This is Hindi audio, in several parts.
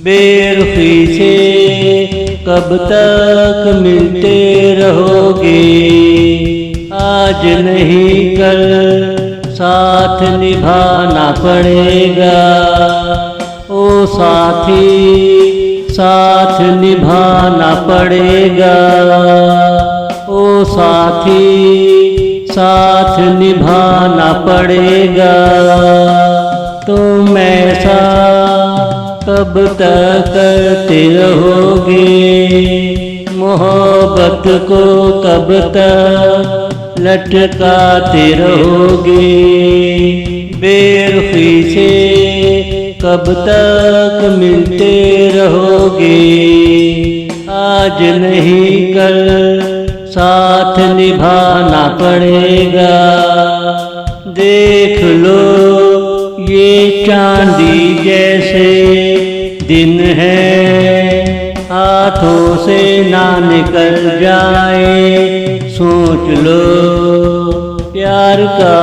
बेरुखी से कब तक मिलते रहोगे। आज नहीं कल साथ निभाना पड़ेगा। ओ साथी साथ निभाना पड़ेगा। ओ साथी साथ निभाना पड़ेगा। तुम ऐसा कब तक करते रहोगे। मोहब्बत को कब तक लटकाते रहोगे। बेरुखी से कब तक मिलते रहोगे। आज नहीं कल साथ निभाना पड़ेगा। देख लो ये चांदी जैसे दिन है, हाथों से ना निकल जाए। सोच लो प्यार का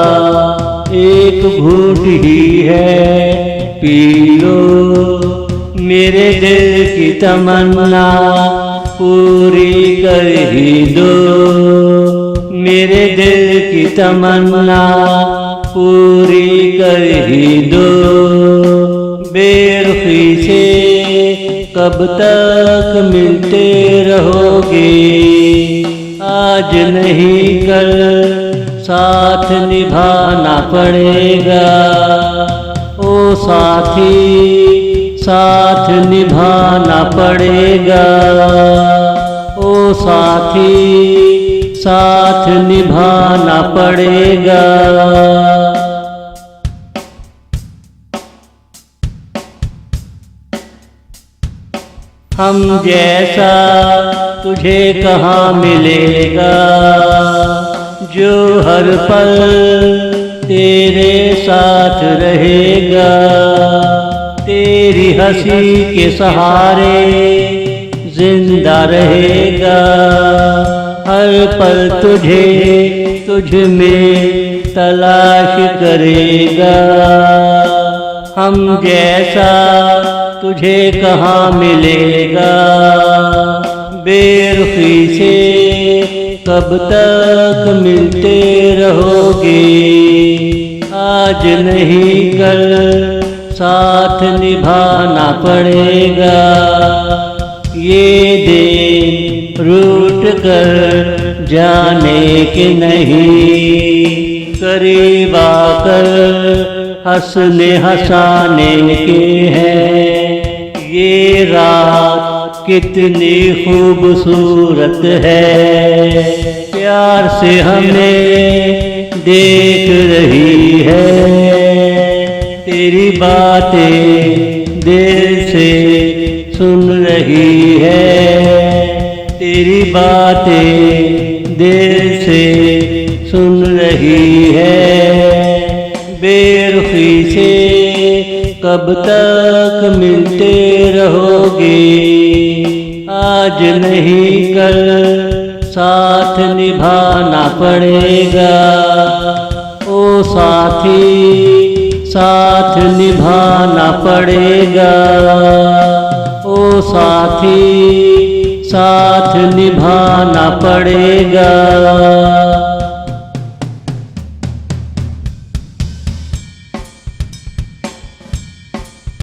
एक घूंट ही है, पी लो। मेरे दिल की तमन्ना पूरी कर ही दो। मेरे दिल की तमन्ना पूरी कर ही दो। बेरुखी से कब तक मिलते रहोगे। आज नहीं कल साथ निभाना पड़ेगा। ओ साथी साथ निभाना पड़ेगा। ओ साथी साथ निभाना पड़ेगा। हम जैसा तुझे कहाँ मिलेगा, जो हर पल तेरे साथ रहेगा। तेरी हंसी के सहारे जिंदा रहेगा। हर पल तुझे तुझ में तलाश करेगा। हम जैसा तुझे कहाँ मिलेगा। बेरुखी से कब तक मिलते रहोगे। आज नहीं कल साथ निभाना पड़ेगा। ये दिन रूठ कर जाने के नहीं, करीब आकर हंसने हंसाने के हैं। ये रात कितनी खूबसूरत है, प्यार से हमें देख रही है। तेरी बातें दिल से सुन रही है। तेरी बातें दिल से सुन रही है। बेरुखी से कब तक मिलते रहोगे। आज नहीं कल साथ निभाना पड़ेगा। ओ साथी साथ निभाना पड़ेगा। ओ साथी साथ निभाना पड़ेगा।